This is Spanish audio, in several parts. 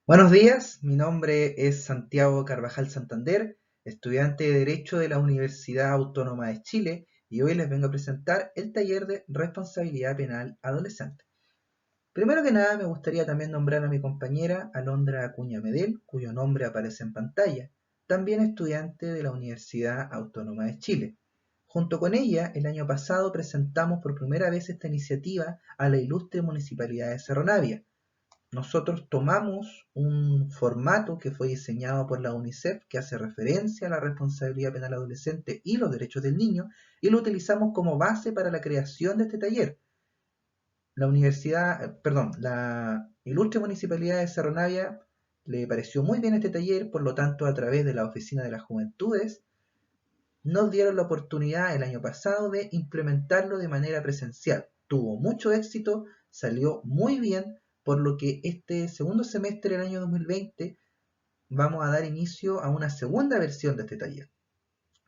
Buenos días, mi nombre es Santiago Carvajal Santander, estudiante de Derecho de la Universidad Autónoma de Chile, y hoy les vengo a presentar el taller de Responsabilidad Penal Adolescente. Primero que nada, me gustaría también nombrar a mi compañera Alondra Acuña Medel, cuyo nombre aparece en pantalla, también estudiante de la Universidad Autónoma de Chile. Junto con ella, el año pasado presentamos por primera vez esta iniciativa a la ilustre Municipalidad de Cerro Navia. Nosotros tomamos un formato que fue diseñado por la UNICEF que hace referencia a la responsabilidad penal adolescente y los derechos del niño y lo utilizamos como base para la creación de este taller. La ilustre municipalidad de Cerro Navia le pareció muy bien este taller, por lo tanto, a través de la Oficina de las Juventudes, nos dieron la oportunidad el año pasado de implementarlo de manera presencial. Tuvo mucho éxito, salió muy bien, por lo que este segundo semestre del año 2020 vamos a dar inicio a una segunda versión de este taller,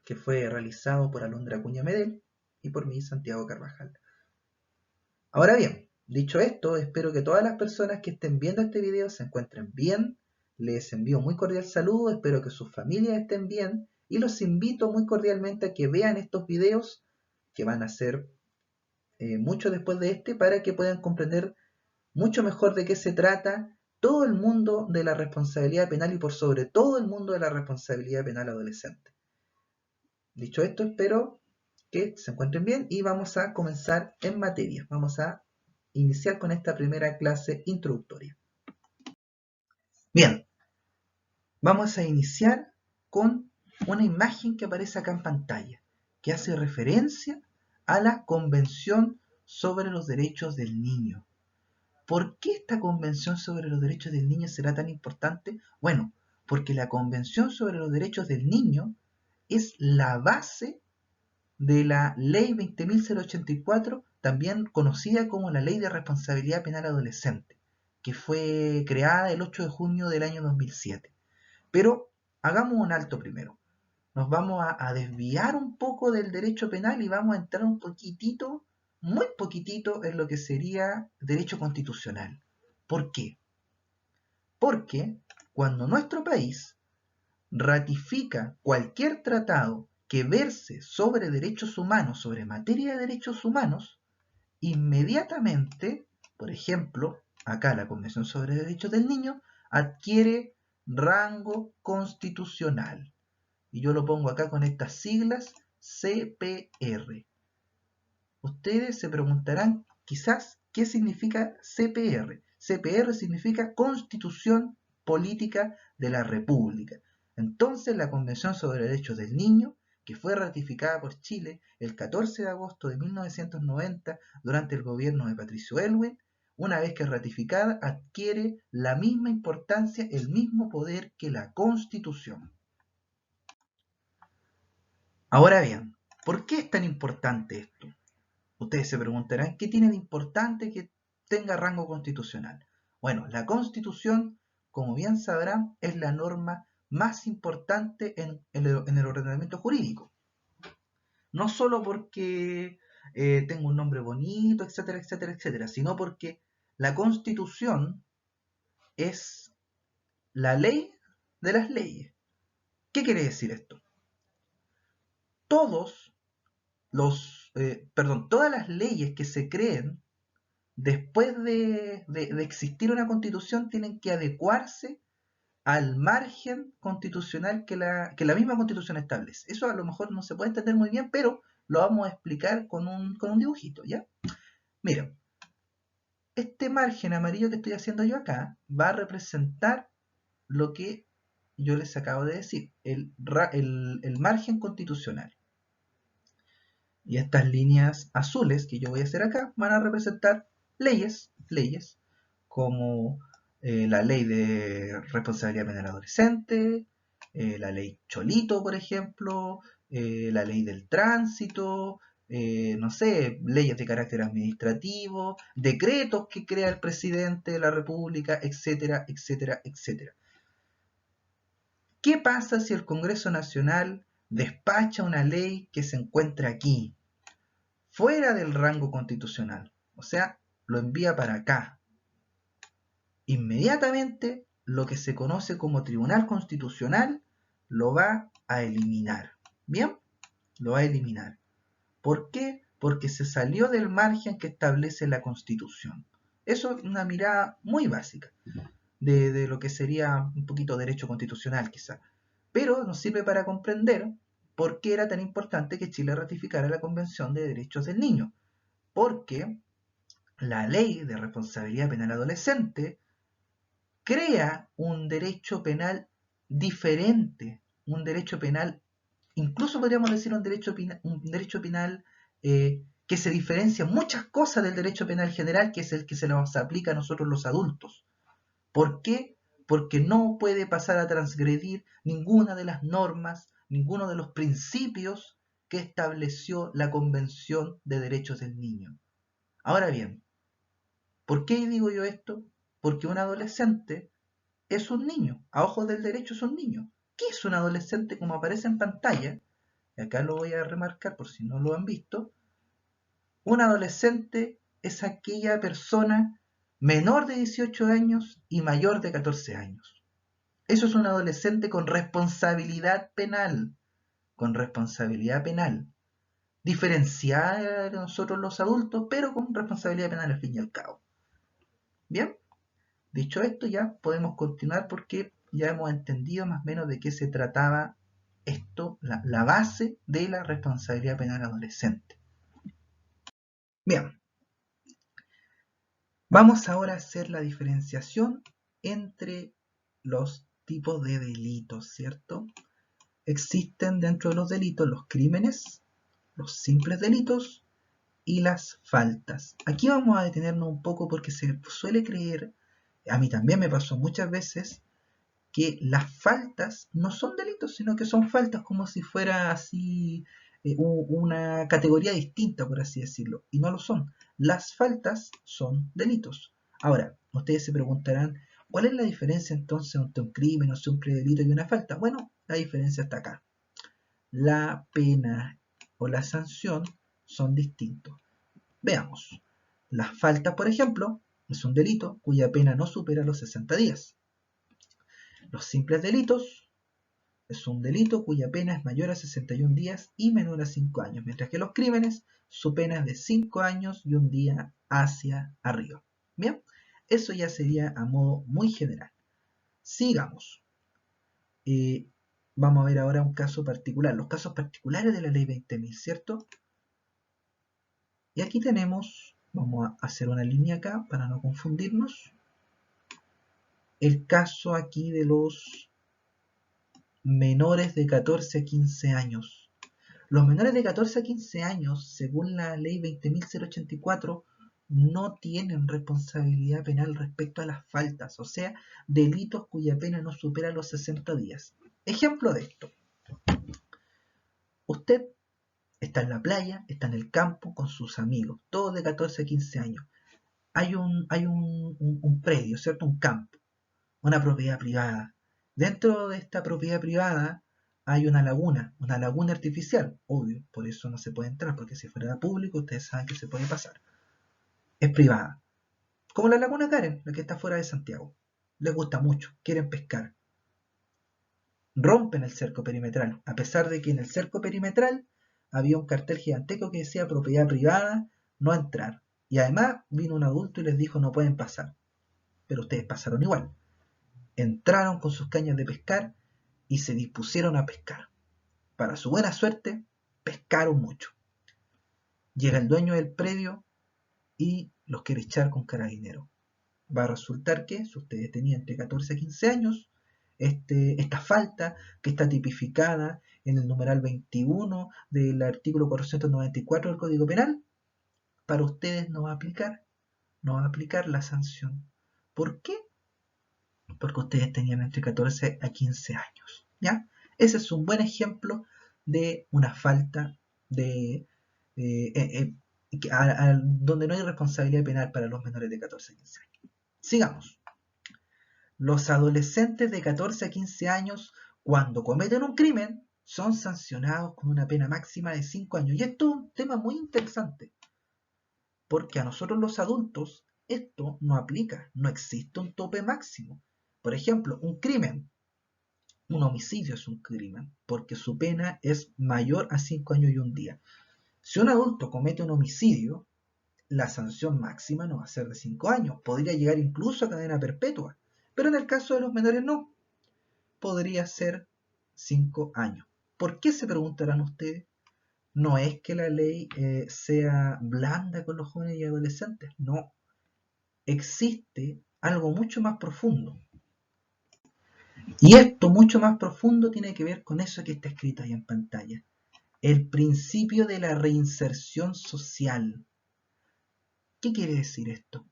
que fue realizado por Alondra Acuña Medel y por mí, Santiago Carvajal. Ahora bien, dicho esto, espero que todas las personas que estén viendo este video se encuentren bien. Les envío muy cordial saludo, espero que sus familias estén bien y los invito muy cordialmente a que vean estos videos que van a ser mucho después de este para que puedan comprender mucho mejor de qué se trata todo el mundo de la responsabilidad penal y por sobre todo el mundo de la responsabilidad penal adolescente. Dicho esto, espero que se encuentren bien y vamos a comenzar en materia. Vamos a iniciar con esta primera clase introductoria. Bien, vamos a iniciar con una imagen que aparece acá en pantalla, que hace referencia a la Convención sobre los Derechos del Niño. ¿Por qué esta Convención sobre los Derechos del Niño será tan importante? Bueno, porque la Convención sobre los Derechos del Niño es la base de la Ley 20.084, también conocida como la Ley de Responsabilidad Penal Adolescente, que fue creada el 8 de junio del año 2007. Pero hagamos un alto primero. Nos vamos a desviar un poco del derecho penal y vamos a entrar un poquitito, muy poquitito, en lo que sería derecho constitucional. ¿Por qué? Porque cuando nuestro país ratifica cualquier tratado que verse sobre derechos humanos, sobre materia de derechos humanos, inmediatamente, por ejemplo, acá la Convención sobre Derechos del Niño, adquiere rango constitucional. Y yo lo pongo acá con estas siglas CPR. Ustedes se preguntarán quizás qué significa CPR. CPR significa Constitución Política de la República. Entonces la Convención sobre Derechos del Niño, que fue ratificada por Chile el 14 de agosto de 1990 durante el gobierno de Patricio Aylwin, una vez que es ratificada, adquiere la misma importancia, el mismo poder que la Constitución. Ahora bien, ¿por qué es tan importante esto? Ustedes se preguntarán, ¿qué tiene de importante que tenga rango constitucional? Bueno, la Constitución, como bien sabrán, es la norma más importante en el ordenamiento jurídico. No solo porque tenga un nombre bonito, etcétera, etcétera, etcétera, sino porque la Constitución es la ley de las leyes. ¿Qué quiere decir esto? Todas las leyes que se creen después de existir una constitución tienen que adecuarse al margen constitucional que la misma constitución establece. Eso a lo mejor no se puede entender muy bien, pero lo vamos a explicar con un dibujito, ¿ya? Miren, este margen amarillo que estoy haciendo yo acá va a representar lo que yo les acabo de decir, el margen constitucional. Y estas líneas azules que yo voy a hacer acá van a representar leyes como la ley de responsabilidad penal adolescente, la ley Cholito, por ejemplo, la ley del tránsito, no sé, leyes de carácter administrativo, decretos que crea el presidente de la República, etcétera, etcétera, etcétera. ¿Qué pasa si el Congreso Nacional despacha una ley que se encuentra aquí, fuera del rango constitucional? O sea, lo envía para acá. Inmediatamente lo que se conoce como Tribunal Constitucional lo va a eliminar. ¿Bien? Lo va a eliminar. ¿Por qué? Porque se salió del margen que establece la Constitución. Eso es una mirada muy básica de lo que sería un poquito derecho constitucional quizá. Pero nos sirve para comprender por qué era tan importante que Chile ratificara la Convención de Derechos del Niño. Porque la ley de responsabilidad penal adolescente crea un derecho penal diferente, un derecho penal, incluso podríamos decir un derecho penal que se diferencia muchas cosas del derecho penal general, que es el que se nos aplica a nosotros los adultos. ¿Por qué? Porque no puede pasar a transgredir ninguna de las normas, ninguno de los principios que estableció la Convención de Derechos del Niño. Ahora bien, ¿por qué digo yo esto? Porque un adolescente es un niño, a ojos del derecho es un niño. ¿Qué es un adolescente? Como aparece en pantalla, y acá lo voy a remarcar por si no lo han visto, un adolescente es aquella persona menor de 18 años y mayor de 14 años. Eso es un adolescente con responsabilidad penal, diferenciada de nosotros los adultos, pero con responsabilidad penal al fin y al cabo. Bien, dicho esto ya podemos continuar porque ya hemos entendido más o menos de qué se trataba esto, la base de la responsabilidad penal adolescente. Bien, vamos ahora a hacer la diferenciación entre los tipos de delitos, ¿cierto? Existen dentro de los delitos los crímenes, los simples delitos y las faltas. Aquí vamos a detenernos un poco porque se suele creer, a mí también me pasó muchas veces, que las faltas no son delitos, sino que son faltas como si fuera así una categoría distinta, por así decirlo, y no lo son. Las faltas son delitos. Ahora, ustedes se preguntarán, ¿cuál es la diferencia entonces entre un crimen o un predelito y una falta? Bueno, la diferencia está acá. La pena o la sanción son distintos. Veamos. Las faltas, por ejemplo, es un delito cuya pena no supera los 60 días. Los simples delitos es un delito cuya pena es mayor a 61 días y menor a 5 años, mientras que los crímenes, su pena es de 5 años y un día hacia arriba. Bien, eso ya sería a modo muy general. Sigamos. Vamos a ver ahora un caso particular, los casos particulares de la ley 20.000, ¿cierto? Y aquí tenemos, vamos a hacer una línea acá para no confundirnos, el caso aquí de los menores de 14 a 15 años. Los menores de 14 a 15 años, según la ley 20.084, no tienen responsabilidad penal respecto a las faltas, o sea, delitos cuya pena no supera los 60 días. Ejemplo de esto. Usted está en la playa, está en el campo con sus amigos, todos de 14 a 15 años. Hay un predio, ¿cierto? Un campo, una propiedad privada. Dentro de esta propiedad privada hay una laguna artificial, obvio, por eso no se puede entrar, porque si fuera público ustedes saben que se puede pasar. Es privada. Como la laguna Karen, la que está fuera de Santiago. Les gusta mucho, quieren pescar. Rompen el cerco perimetral, a pesar de que en el cerco perimetral había un cartel gigantesco que decía propiedad privada, no entrar. Y además vino un adulto y les dijo no pueden pasar. Pero ustedes pasaron igual. Entraron con sus cañas de pescar y se dispusieron a pescar. Para su buena suerte, pescaron mucho. Llega el dueño del predio y los quiere echar con carabinero. Va a resultar que, si ustedes tenían entre 14 a 15 años, esta falta que está tipificada en el numeral 21 del artículo 494 del Código Penal, para ustedes no va a aplicar la sanción. ¿Por qué? Porque ustedes tenían entre 14 a 15 años. ¿Ya? Ese es un buen ejemplo de una falta de donde no hay responsabilidad penal para los menores de 14 a 15 años. Sigamos. Los adolescentes de 14 a 15 años, cuando cometen un crimen, son sancionados con una pena máxima de 5 años. Y esto es un tema muy interesante, porque a nosotros los adultos esto no aplica, no existe un tope máximo. Por ejemplo, un crimen. Un homicidio es un crimen porque su pena es mayor a 5 años y un día. Si un adulto comete un homicidio, la sanción máxima no va a ser de 5 años, podría llegar incluso a cadena perpetua, pero en el caso de los menores no, podría ser 5 años. ¿Por qué, se preguntarán ustedes? No es que la ley sea blanda con los jóvenes y adolescentes, no, existe algo mucho más profundo. Y esto mucho más profundo tiene que ver con eso que está escrito ahí en pantalla. El principio de la reinserción social. ¿Qué quiere decir esto?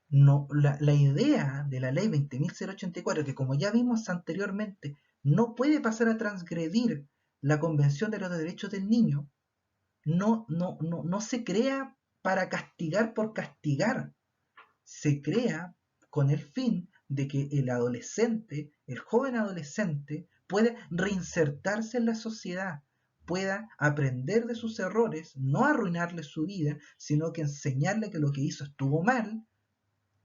No, la idea de la ley 20.084, que como ya vimos anteriormente, no puede pasar a transgredir la Convención de los Derechos del Niño, no se crea para castigar por castigar, se crea con el fin de que el adolescente, el joven adolescente, pueda reinsertarse en la sociedad, pueda aprender de sus errores, no arruinarle su vida, sino que enseñarle que lo que hizo estuvo mal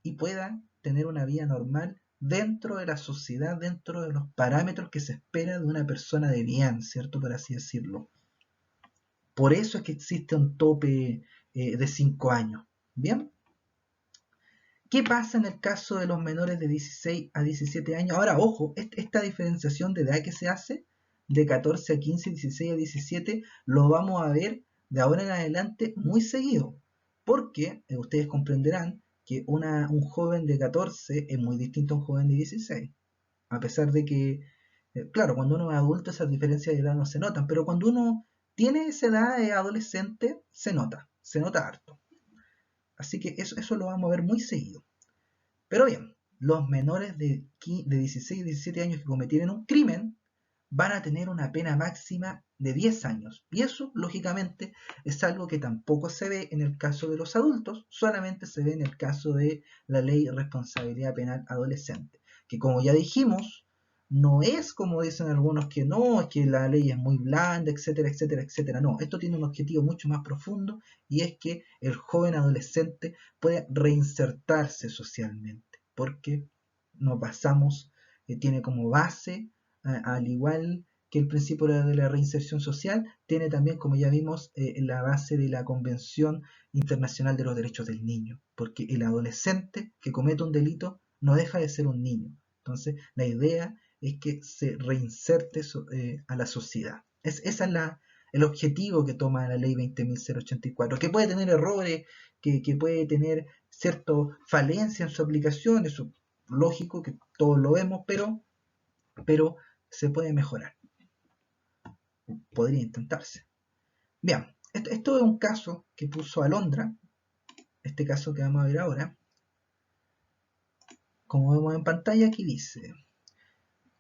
y pueda tener una vida normal dentro de la sociedad, dentro de los parámetros que se espera de una persona de bien, ¿cierto? Por así decirlo. Por eso es que existe un tope de 5 años. ¿Bien? ¿Qué pasa en el caso de los menores de 16 a 17 años? Ahora, ojo, esta diferenciación de edad que se hace, de 14 a 15, 16 a 17, lo vamos a ver de ahora en adelante muy seguido. Porque ustedes comprenderán que un joven de 14 es muy distinto a un joven de 16. A pesar de que, claro, cuando uno es adulto esas diferencias de edad no se notan, pero cuando uno tiene esa edad de adolescente, se nota harto. Así que eso lo vamos a ver muy seguido. Pero bien, los menores de 16 y 17 años que cometieron un crimen van a tener una pena máxima de 10 años. Y eso, lógicamente, es algo que tampoco se ve en el caso de los adultos, solamente se ve en el caso de la Ley de Responsabilidad Penal Adolescente, que como ya dijimos, no es como dicen algunos que no, que la ley es muy blanda, etcétera, etcétera, etcétera. No, esto tiene un objetivo mucho más profundo y es que el joven adolescente pueda reinsertarse socialmente, porque nos basamos, tiene como base, al igual que el principio de la reinserción social, tiene también, como ya vimos, la base de la Convención Internacional de los Derechos del Niño, porque el adolescente que comete un delito no deja de ser un niño. Entonces, la idea es que se reinserte a la sociedad. Ese es el objetivo que toma la ley 20.084, que puede tener errores, que puede tener cierta falencia en su aplicación, eso lógico que todos lo vemos, pero se puede mejorar. Podría intentarse. Bien, esto es un caso que puso Alondra, este caso que vamos a ver ahora. Como vemos en pantalla, aquí dice: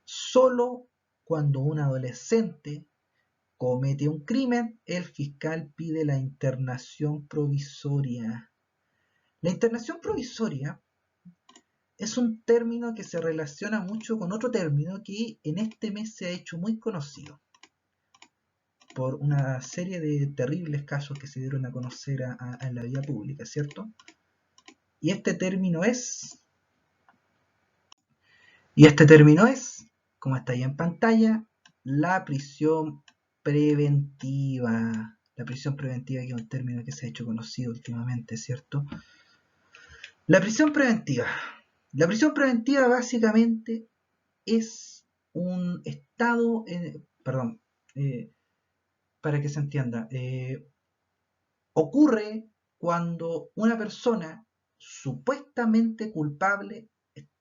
solo cuando un adolescente comete un crimen, el fiscal pide la internación provisoria. La internación provisoria es un término que se relaciona mucho con otro término que en este mes se ha hecho muy conocido por una serie de terribles casos que se dieron a conocer en la vía pública, ¿cierto? Y este término es, como está ahí en pantalla, la prisión preventiva. La prisión preventiva, que es un término que se ha hecho conocido últimamente, ¿cierto? La prisión preventiva. La prisión preventiva básicamente es un estado, para que se entienda, ocurre cuando una persona supuestamente culpable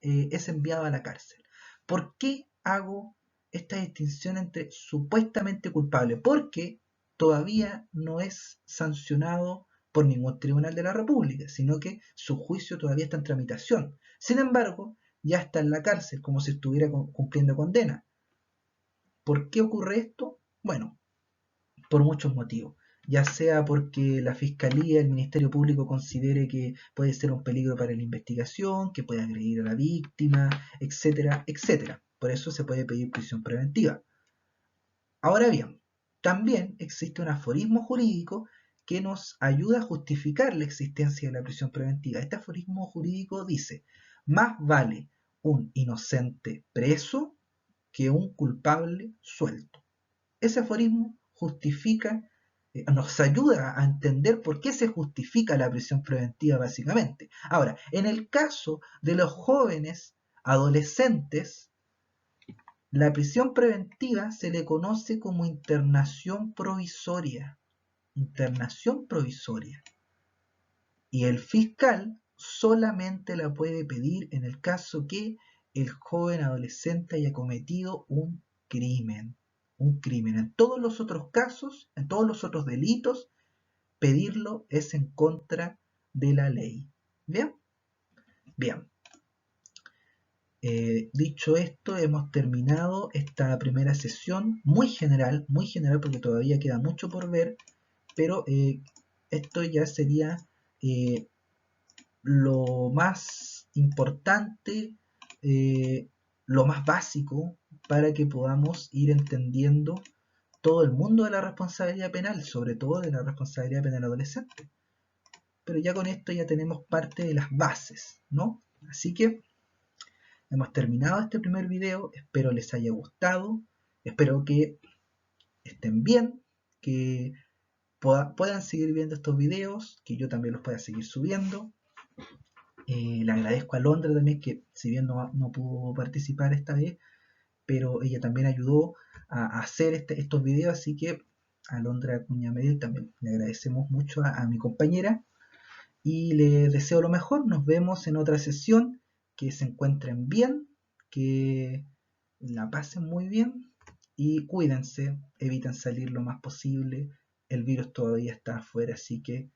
es enviada a la cárcel. ¿Por qué hago esta distinción entre supuestamente culpable? Porque todavía no es sancionado por ningún tribunal de la República, sino que su juicio todavía está en tramitación. Sin embargo, ya está en la cárcel como si estuviera cumpliendo condena. ¿Por qué ocurre esto? Bueno, por muchos motivos, ya sea porque la Fiscalía, el Ministerio Público considere que puede ser un peligro para la investigación, que puede agredir a la víctima, etcétera, etcétera. Por eso se puede pedir prisión preventiva. Ahora bien, también existe un aforismo jurídico que nos ayuda a justificar la existencia de la prisión preventiva. Este aforismo jurídico dice: más vale un inocente preso que un culpable suelto. Ese aforismo justifica, nos ayuda a entender por qué se justifica la prisión preventiva básicamente. Ahora, en el caso de los jóvenes adolescentes, la prisión preventiva se le conoce como internación provisoria. Internación provisoria. Y el fiscal solamente la puede pedir en el caso que el joven adolescente haya cometido un crimen. Un crimen. En todos los otros casos, en todos los otros delitos, pedirlo es en contra de la ley. ¿Bien? Bien. Dicho esto, hemos terminado esta primera sesión muy general porque todavía queda mucho por ver, pero esto ya sería lo más importante, lo más básico para que podamos ir entendiendo todo el mundo de la responsabilidad penal, sobre todo de la responsabilidad penal adolescente. Pero ya con esto ya tenemos parte de las bases, ¿no? Así que hemos terminado este primer video, espero les haya gustado, espero que estén bien, que puedan seguir viendo estos videos, que yo también los pueda seguir subiendo. Le agradezco a Londra también, que si bien no pudo participar esta vez, pero ella también ayudó a hacer estos videos, así que a Londra Cuña Medel también le agradecemos mucho a mi compañera y les deseo lo mejor. Nos vemos en otra sesión, que se encuentren bien, que la pasen muy bien y cuídense, eviten salir lo más posible, el virus todavía está afuera, así que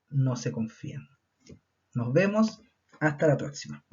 no se confíen. Nos vemos, hasta la próxima.